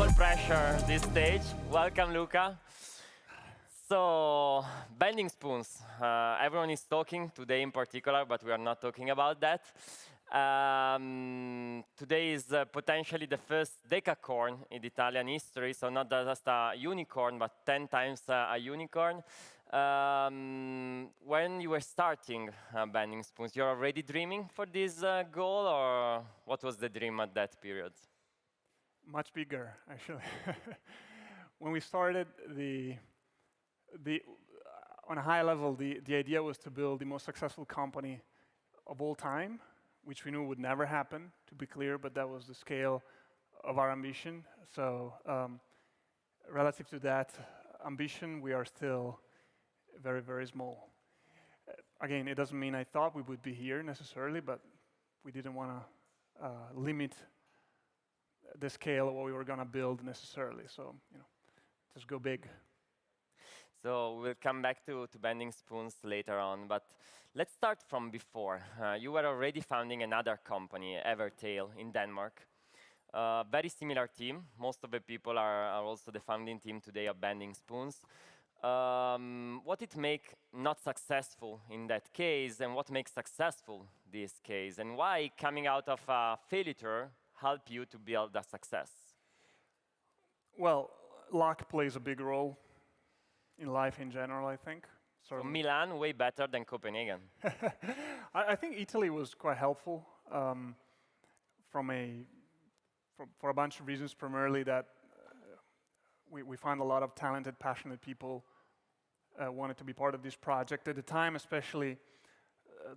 double pressure this stage. Welcome, Luca. So, bending spoons. Everyone is talking today in particular, but we are not talking about that. Today is potentially the first decacorn in Italian history, so not just a unicorn, but 10 times a unicorn. When you were starting bending spoons, you're already dreaming for this goal, or what was the dream at that period? Much bigger, actually. When we started, on a high level, the idea was to build the most successful company of all time, which we knew would never happen, to be clear, but that was the scale of our ambition. So relative to that ambition, we are still very, very small. Again, it doesn't mean I thought we would be here necessarily, but we didn't want to limit the scale of what we were going to build necessarily. So, just go big. So we'll come back to bending spoons later on, but let's start from before. You were already founding another company, Evertale, in Denmark. Very similar team. Most of the people are also the founding team today of bending spoons. What did make not successful in that case, and what makes successful this case, and why coming out of a failure help you to build a success? Well, luck plays a big role in life in general, I think. So Milan way better than Copenhagen. I think Italy was quite helpful for a bunch of reasons, primarily that we found a lot of talented, passionate people wanted to be part of this project. At the time, especially,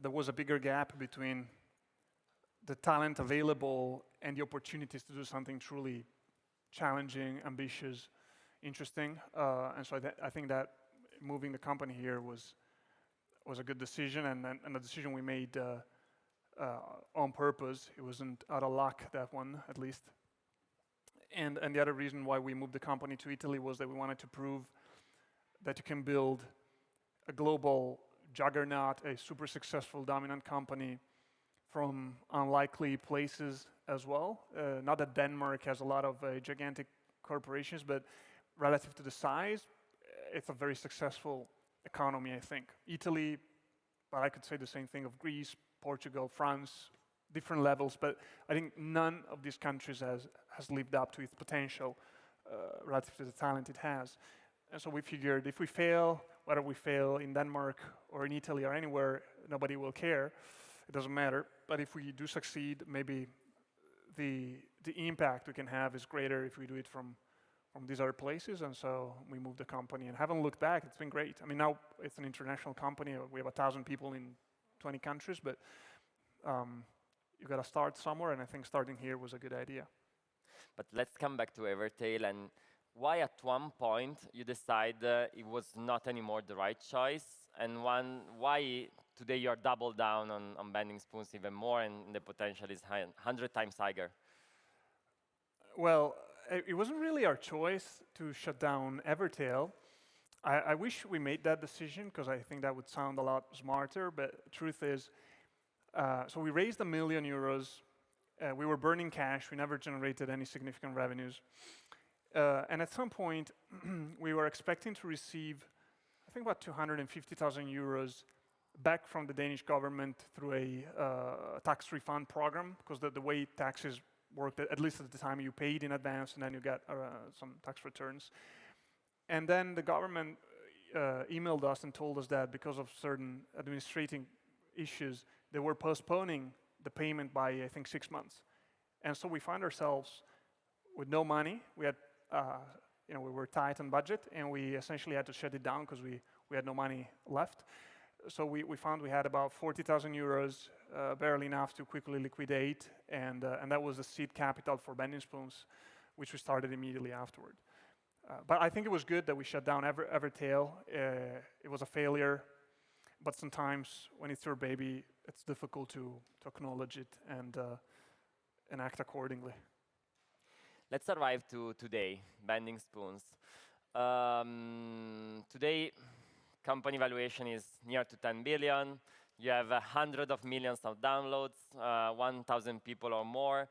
there was a bigger gap between the talent available and the opportunities to do something truly challenging, ambitious, interesting. And so I think that moving the company here was a good decision, and a decision we made on purpose. It wasn't out of luck, that one, at least. And the other reason why we moved the company to Italy was that we wanted to prove that you can build a global juggernaut, a super successful, dominant company from unlikely places as well. Not that Denmark has a lot of gigantic corporations, but relative to the size, it's a very successful economy, I think. Italy, but I could say the same thing of Greece, Portugal, France, different levels, but I think none of these countries has lived up to its potential relative to the talent it has. And so we figured if we fail, whether we fail in Denmark or in Italy or anywhere, nobody will care. It doesn't matter. But if we do succeed, maybe the impact we can have is greater if we do it from these other places. And so we moved the company and haven't looked back. It's been great. I mean, now it's an international company. We have 1,000 people in 20 countries, but you got to start somewhere, and I think starting here was a good idea. But let's come back to Evertale, and why at one point you decide it was not anymore the right choice, and why today you're double down on bending spoons even more, and the potential is 100 times higher? Well, it wasn't really our choice to shut down Evertale. I wish we made that decision, because I think that would sound a lot smarter, but the truth is, so we raised €1 million. We were burning cash. We never generated any significant revenues. And at some point, we were expecting to receive, I think, about €250,000 back from the Danish government through a tax refund program, because the way taxes worked, at least at the time, you paid in advance and then you get some tax returns. And then the government emailed us and told us that because of certain administrative issues, they were postponing the payment by, I think, 6 months. And so we found ourselves with no money. We had, we were tight on budget, and we essentially had to shut it down because we had no money left. So we found we had about €40,000, barely enough to quickly liquidate, and that was the seed capital for bending spoons, which we started immediately afterward. But I think it was good that we shut down Evertale. It was a failure, but sometimes when it's your baby, it's difficult to acknowledge it and act accordingly. Let's arrive to today, bending spoons. Today, company valuation is near to 10 billion. You have hundreds of millions of downloads, 1,000 people or more.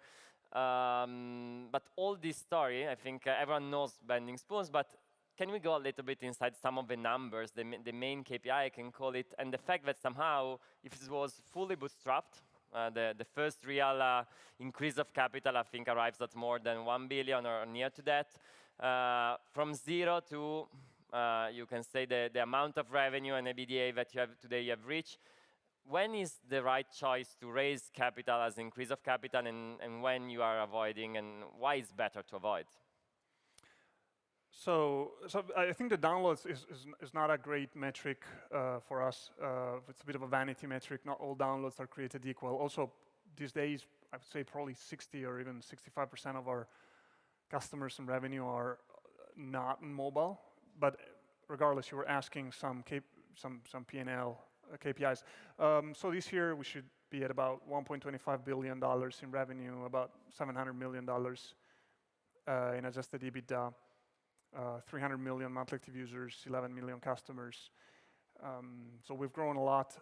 But all this story, I think everyone knows Bending Spoons, but can we go a little bit inside some of the numbers, the main KPI, I can call it, and the fact that somehow, if it was fully bootstrapped, the first real increase of capital, I think, arrives at more than 1 billion or near to that, from 0 to, you can say, the amount of revenue and EBITDA that you have today you have reached. When is the right choice to raise capital as increase of capital, and when you are avoiding, and why it's better to avoid? So I think the downloads is not a great metric for us. It's a bit of a vanity metric. Not all downloads are created equal. Also, these days, I would say probably 60 or even 65% of our customers and revenue are not mobile. But regardless, you were asking some P&L KPIs. So this year we should be at about $1.25 billion in revenue, about $700 million in adjusted EBITDA. 300 million monthly active users, 11 million customers. So we've grown a lot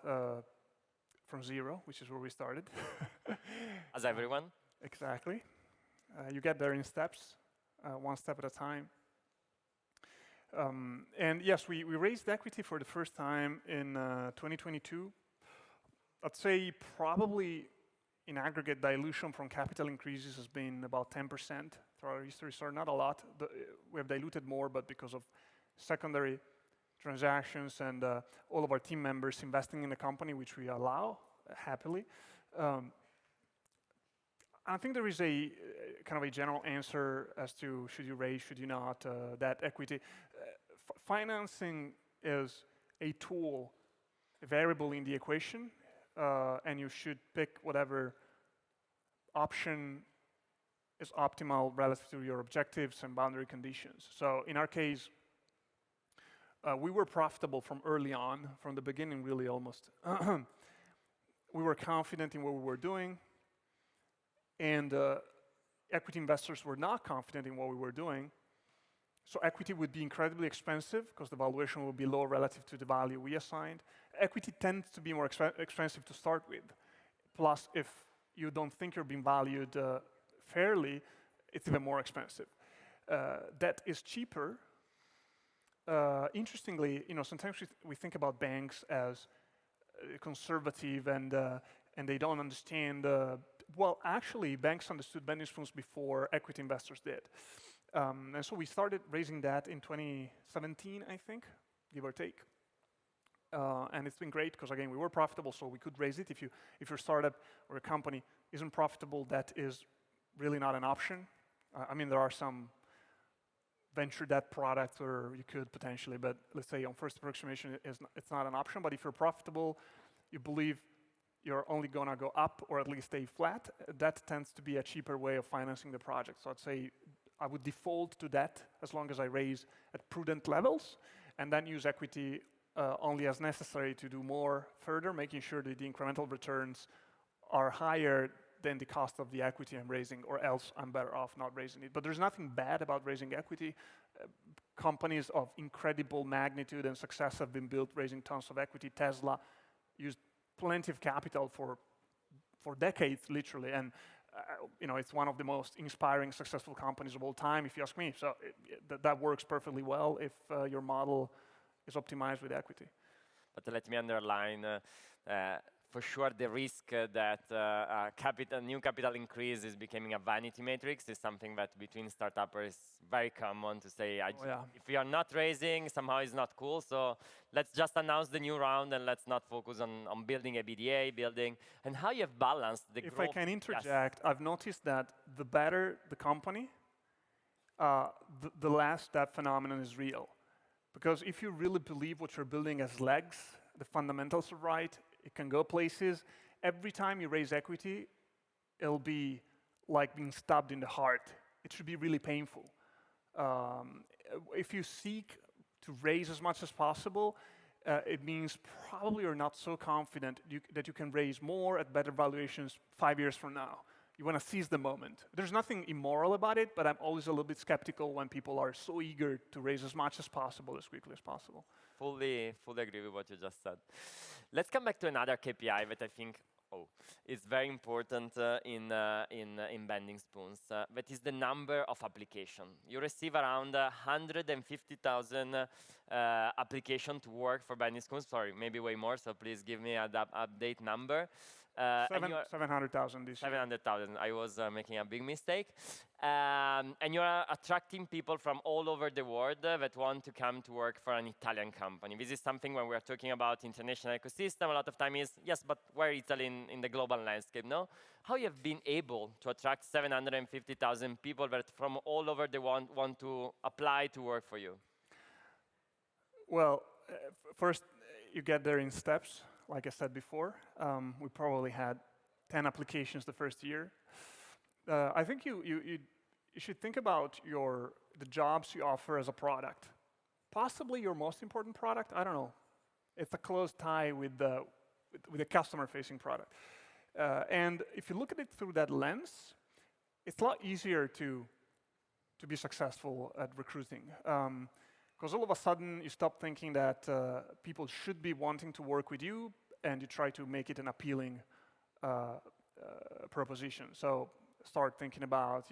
from 0, which is where we started. As everyone. Exactly. You get there in steps, one step at a time. And yes, we raised equity for the first time in 2022. I'd say probably in aggregate dilution from capital increases has been about 10% through our history, so not a lot. We have diluted more, but because of secondary transactions and all of our team members investing in the company, which we allow happily. I think there is a kind of a general answer as to should you raise, should you not, that equity. Financing is a tool, a variable in the equation, and you should pick whatever option is optimal relative to your objectives and boundary conditions. So in our case, we were profitable from early on, from the beginning really almost. We were confident in what we were doing, and equity investors were not confident in what we were doing. So equity would be incredibly expensive because the valuation would be low relative to the value we assigned. Equity tends to be more expensive to start with. Plus, if you don't think you're being valued fairly, it's even more expensive. Debt is cheaper. Interestingly, sometimes we think about banks as conservative and they don't understand. Well, actually, banks understood Bending Spoons before equity investors did. And so we started raising that in 2017, I think, give or take. And it's been great because, again, we were profitable, so we could raise it. If your startup or a company isn't profitable, that is really not an option. I mean, there are some venture debt products where you could potentially, but let's say on first approximation, it's not an option. But if you're profitable, you believe you're only going to go up or at least stay flat, that tends to be a cheaper way of financing the project. So I'd say I would default to that as long as I raise at prudent levels and then use equity only as necessary to do more further, making sure that the incremental returns are higher than the cost of the equity I'm raising, or else I'm better off not raising it. But there's nothing bad about raising equity. Companies of incredible magnitude and success have been built raising tons of equity. Tesla used plenty of capital for decades, literally, and it's one of the most inspiring, successful companies of all time, if you ask me. So that works perfectly well if your model is optimized with equity. But let me underline, for sure, the risk that new capital increase is becoming a vanity matrix is something that between startups is very common to say, if we are not raising, somehow it's not cool, so let's just announce the new round and let's not focus on building a BDA, and how you have balanced the growth. If I can interject, yes. I've noticed that the better the company, the less that phenomenon is real. Because if you really believe what you're building has legs, the fundamentals are right, it can go places. Every time you raise equity, it'll be like being stabbed in the heart. It should be really painful. If you seek to raise as much as possible, it means probably you're not so confident that you can raise more at better valuations 5 years from now. You want to seize the moment. There's nothing immoral about it, but I'm always a little bit skeptical when people are so eager to raise as much as possible, as quickly as possible. Fully agree with what you just said. Let's come back to another KPI that I think is very important in bending spoons. That is the number of application. You receive around 150,000 application to work for bending spoons. Sorry, maybe way more. So please give me an update number. 700,000 this year. 700,000. I was making a big mistake. And you are attracting people from all over the world that want to come to work for an Italian company. This is something when we are talking about international ecosystem, a lot of time is, yes, but where Italy in the global landscape, no? How you have been able to attract 750,000 people that from all over the world want to apply to work for you? Well, first, you get there in steps. Like I said before, we probably had 10 applications the first year. I think you should think about the jobs you offer as a product. Possibly your most important product, I don't know. It's a close tie with the customer-facing product. And if you look at it through that lens, it's a lot easier to be successful at recruiting. Because all of a sudden you stop thinking that people should be wanting to work with you, and you try to make it an appealing proposition. So start thinking about,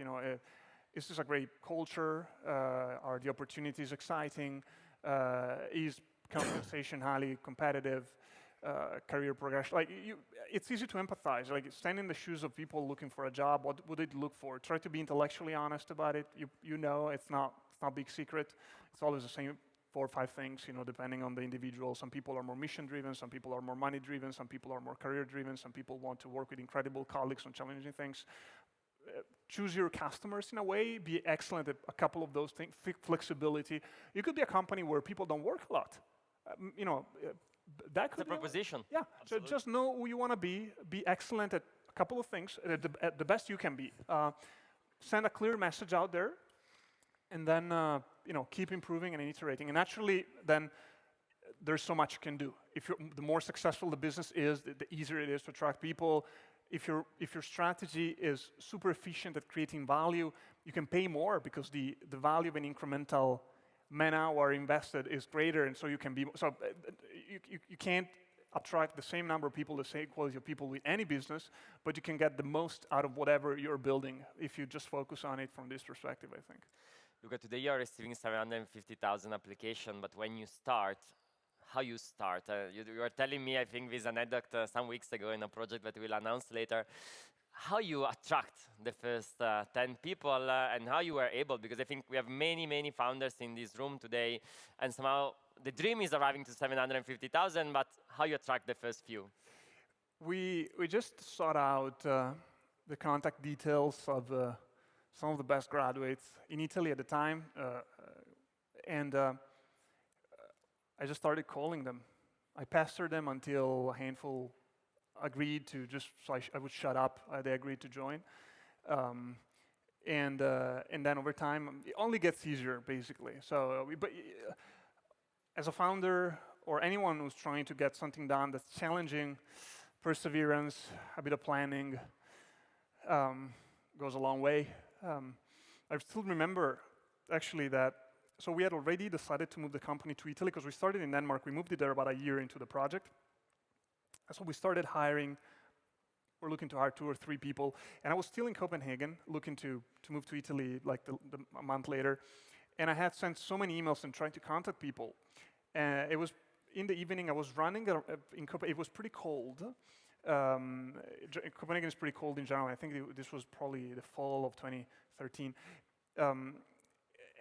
is this a great culture? Are the opportunities exciting? Is compensation highly competitive? Career progression? It's easy to empathize. Like, stand in the shoes of people looking for a job. What would they look for? Try to be intellectually honest about it. It's not big secret. It's always the same 4 or 5 things, depending on the individual. Some people are more mission-driven, some people are more money-driven, some people are more career-driven, some people want to work with incredible colleagues on challenging things. Choose your customers in a way, be excellent at a couple of those things, flexibility. You could be a company where people don't work a lot. That could be a proposition. Yeah, so just know who you want to be excellent at a couple of things, at the best you can be. Send a clear message out there, and then keep improving and iterating. And naturally, then there's so much you can do. The more successful the business is, the easier it is to attract people. If your strategy is super efficient at creating value, you can pay more because the value of an incremental man-hour invested is greater, and so you can be. So you can't attract the same number of people, the same quality of people with any business, but you can get the most out of whatever you're building if you just focus on it from this perspective, I think. Luca, today you are receiving 750,000 applications, but when you start, how you start? You were telling me, I think, this anecdote some weeks ago in a project that we'll announce later, how you attract the first 10 people and how you were able, because I think we have many, many founders in this room today, and somehow the dream is arriving to 750,000, but how you attract the first few? We just sought out the contact details of some of the best graduates in Italy at the time, and I just started calling them. I pestered them until a handful agreed to I would shut up. They agreed to join, and then over time, it only gets easier, basically. So, as a founder or anyone who's trying to get something done that's challenging, perseverance, a bit of planning goes a long way. I still remember, actually, that so we had already decided to move the company to Italy because we started in Denmark. We moved it there about a year into the project. So we started hiring. We're looking to hire 2 or 3 people. And I was still in Copenhagen, looking to move to Italy like a month later. And I had sent so many emails and trying to contact people. It was in the evening. I was running in Copenhagen. It was pretty cold. Copenhagen is pretty cold in general. I think this was probably the fall of 2013.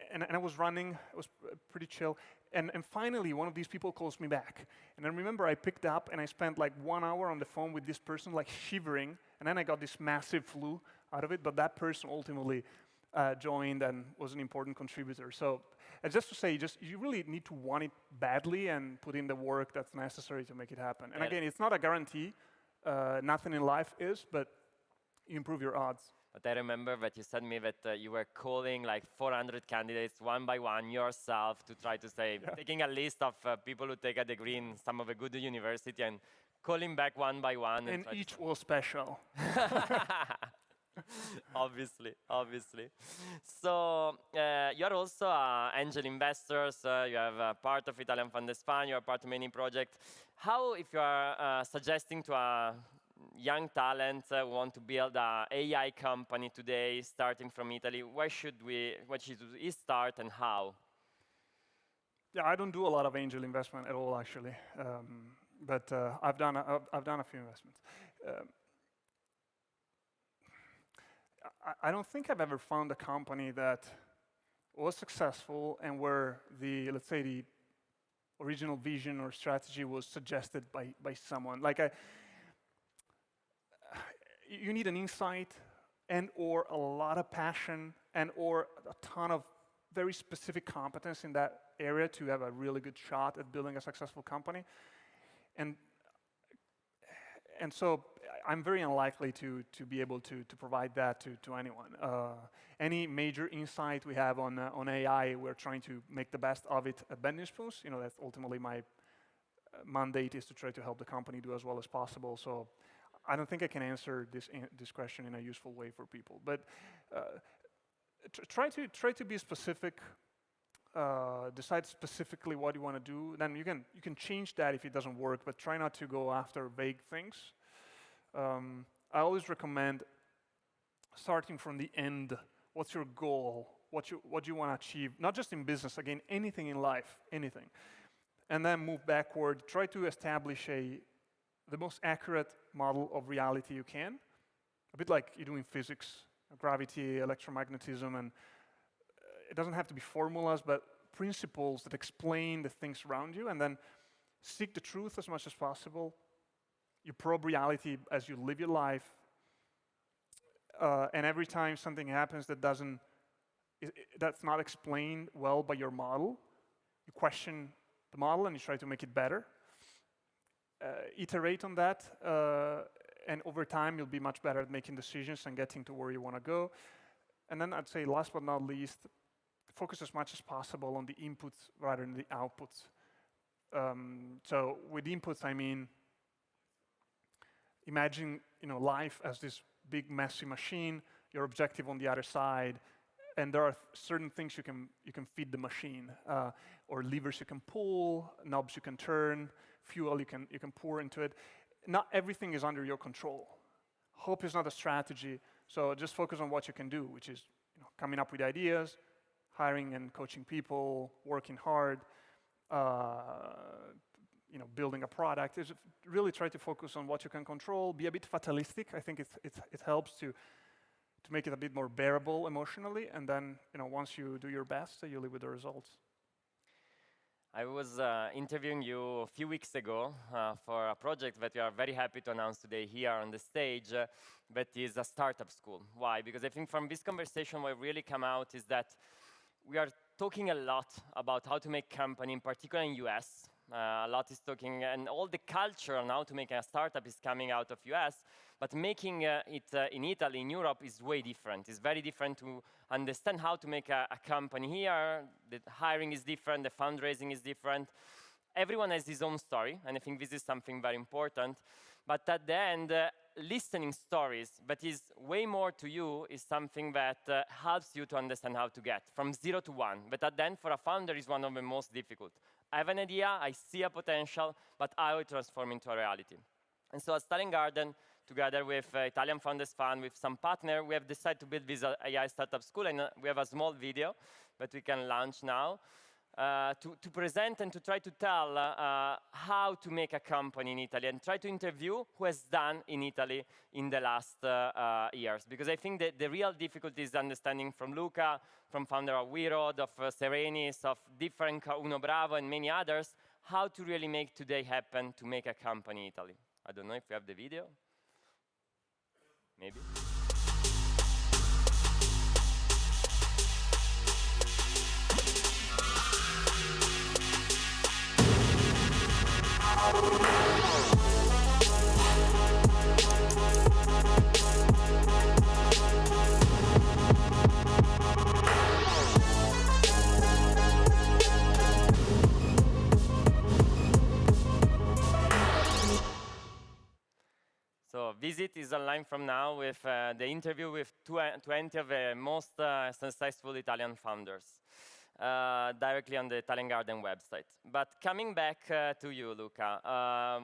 And I was running. It was pretty chill. And finally, one of these people calls me back. And I remember I picked up and I spent like 1 hour on the phone with this person, like shivering. And then I got this massive flu out of it. But that person ultimately joined and was an important contributor. So just to say, you really need to want it badly and put in the work that's necessary to make it happen. And again, it's not a guarantee. Nothing in life is, but you improve your odds. But I remember that you said me that you were calling like 400 candidates one by one yourself to try to say, taking a list of people who take a degree in some of a good university and calling back one by one. And each was special. Obviously. So you are also angel investors. You have part of Italian Fund Fund. You are part of many projects. How, if you are suggesting to a young talents want to build an AI company today, starting from Italy, what should we start and how? Yeah, I don't do a lot of angel investment at all, actually, but I've done a few investments. Um, I don't think I've ever found a company that was successful and where the, let's say, the original vision or strategy was suggested by someone. Like you need an insight and or a lot of passion and or a ton of very specific competence in that area to have a really good shot at building a successful company. And so I'm very unlikely to be able to provide that to anyone. Any major insight we have on AI, we're trying to make the best of it at Bending Spoons. You know, that's ultimately my mandate, is to try to help the company do as well as possible. So I don't think I can answer this question in a useful way for people. But try to be specific. Decide specifically what you want to do. Then you can change that if it doesn't work, but try not to go after vague things. I always recommend starting from the end. What's your goal? What you want to achieve? Not just in business, again, anything in life, anything. And then move backward. Try to establish the most accurate model of reality you can. A bit like you do in physics, gravity, electromagnetism, and it doesn't have to be formulas, but principles that explain the things around you, and then seek the truth as much as possible. You probe reality as you live your life, and every time something happens that's not explained well by your model, you question the model and you try to make it better. Iterate on that, and over time you'll be much better at making decisions and getting to where you want to go. And then I'd say, last but not least, focus as much as possible on the inputs rather than the outputs. So with inputs, I mean, imagine life as this big messy machine, your objective on the other side, and there are certain things you can feed the machine, or levers you can pull, knobs you can turn, fuel you can pour into it. Not everything is under your control. Hope is not a strategy, so just focus on what you can do, which is coming up with ideas, hiring and coaching people, working hard, building a product. Is really try to focus on what you can control. Be a bit fatalistic. I think it helps to make it a bit more bearable emotionally. And then once you do your best, you live with the results. I was interviewing you a few weeks ago for a project that we are very happy to announce today here on the stage, that is a startup school. Why? Because I think from this conversation what really come out is that we are talking a lot about how to make company, in particular in US. A lot is talking, and all the culture on how to make a startup is coming out of US, but making it in Italy, in Europe, is way different. It's very different to understand how to make a company here. The hiring is different, the fundraising is different. Everyone has his own story, and I think this is something very important. But at the end, listening stories, but is way more to you, is something that helps you to understand how to get from 0 to 1. But at the end, for a founder, is one of the most difficult. I have an idea, I see a potential, but how it transform into a reality. And so at Stalin Garden, together with Italian Founders Fund, with some partner, we have decided to build this AI startup school, and we have a small video that we can launch now to present and to try to tell how to make a company in Italy, and try to interview who has done in Italy in the last years. Because I think that the real difficulty is understanding from Luca, from founder of WeRoad, of Serenis, of different Uno Bravo and many others, how to really make today happen to make a company in Italy. I don't know if you have the video. Maybe. So Visit is online from now with the interview with 20 of the most successful Italian founders. directly on the Talent Garden website. But coming back to you, Luca,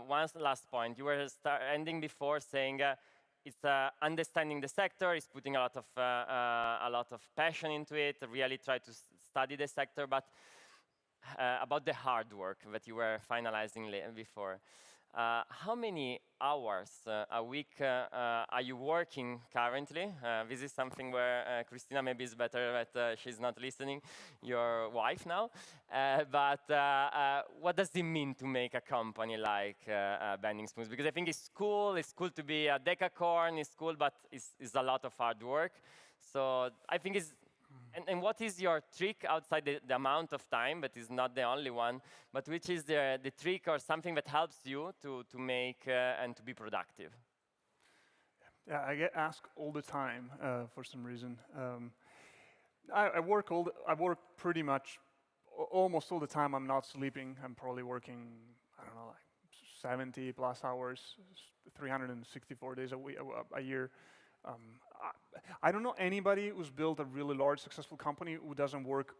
one last point. You were ending before saying it's understanding the sector, it's putting a lot of passion into it, really try to study the sector, but about the hard work that you were finalizing before. How many hours a week are you working currently? This is something where Christina maybe is better that she's not listening, your wife now. But what does it mean to make a company like Bending Spoons? Because I think it's cool to be a decacorn, it's cool, but it's a lot of hard work. So I think it's and what is your trick outside the amount of time, but is not the only one, but which is the trick or something that helps you to make and to be productive? Yeah, I get asked all the time for some reason. I work pretty much almost all the time. I'm not sleeping. I'm probably working, I don't know, like 70 plus hours, 364 days a year. I don't know anybody who's built a really large, successful company who doesn't work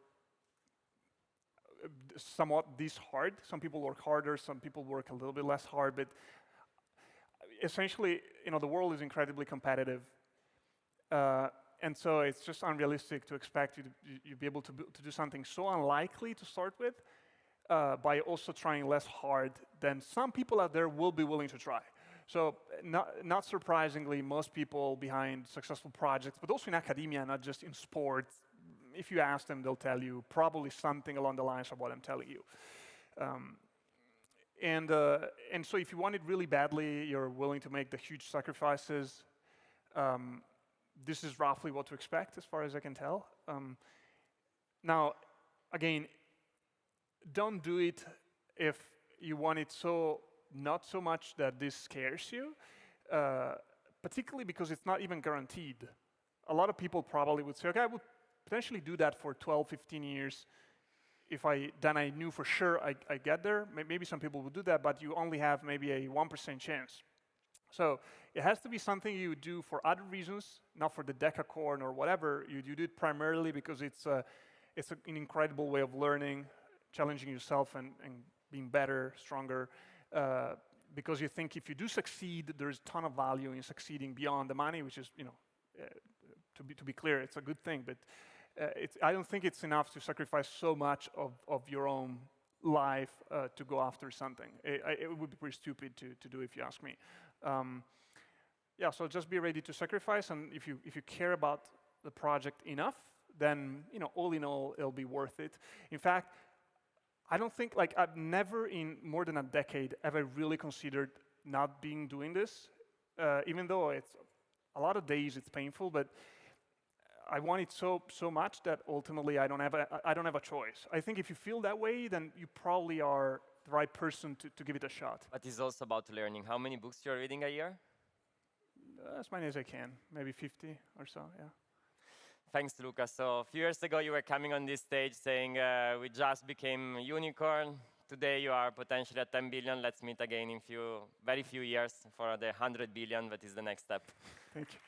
somewhat this hard. Some people work harder, some people work a little bit less hard, but essentially, the world is incredibly competitive. And so it's just unrealistic to expect you be able to do something so unlikely to start with by also trying less hard than some people out there will be willing to try. So not surprisingly, most people behind successful projects, but also in academia, not just in sports, if you ask them, they'll tell you probably something along the lines of what I'm telling you. And so if you want it really badly, you're willing to make the huge sacrifices. This is roughly what to expect as far as I can tell. Now, again, don't do it if you want it not so much that this scares you, particularly because it's not even guaranteed. A lot of people probably would say, okay, I would potentially do that for 12, 15 years if I knew for sure I get there. Maybe some people would do that, but you only have maybe a 1% chance. So it has to be something you do for other reasons, not for the decacorn or whatever. You do it primarily because it's an incredible way of learning, challenging yourself and being better, stronger. Because you think if you do succeed, there's a ton of value in succeeding beyond the money, which is, to be clear, it's a good thing. But I don't think it's enough to sacrifice so much of your own life to go after something. It would be pretty stupid to do if you ask me. Yeah, so just be ready to sacrifice, and if you care about the project enough, then all in all, it'll be worth it. In fact, I don't think, I've never in more than a decade ever really considered not doing this, even though it's a lot of days it's painful, but I want it so much that ultimately I don't have a choice. I think if you feel that way, then you probably are the right person to give it a shot. But it's also about learning. How many books you're reading a year? As many as I can, maybe 50 or so, yeah. Thanks, Luca. So a few years ago, you were coming on this stage saying, we just became a unicorn. Today, you are potentially at 10 billion. Let's meet again in very few years for the 100 billion. That is the next step. Thank you.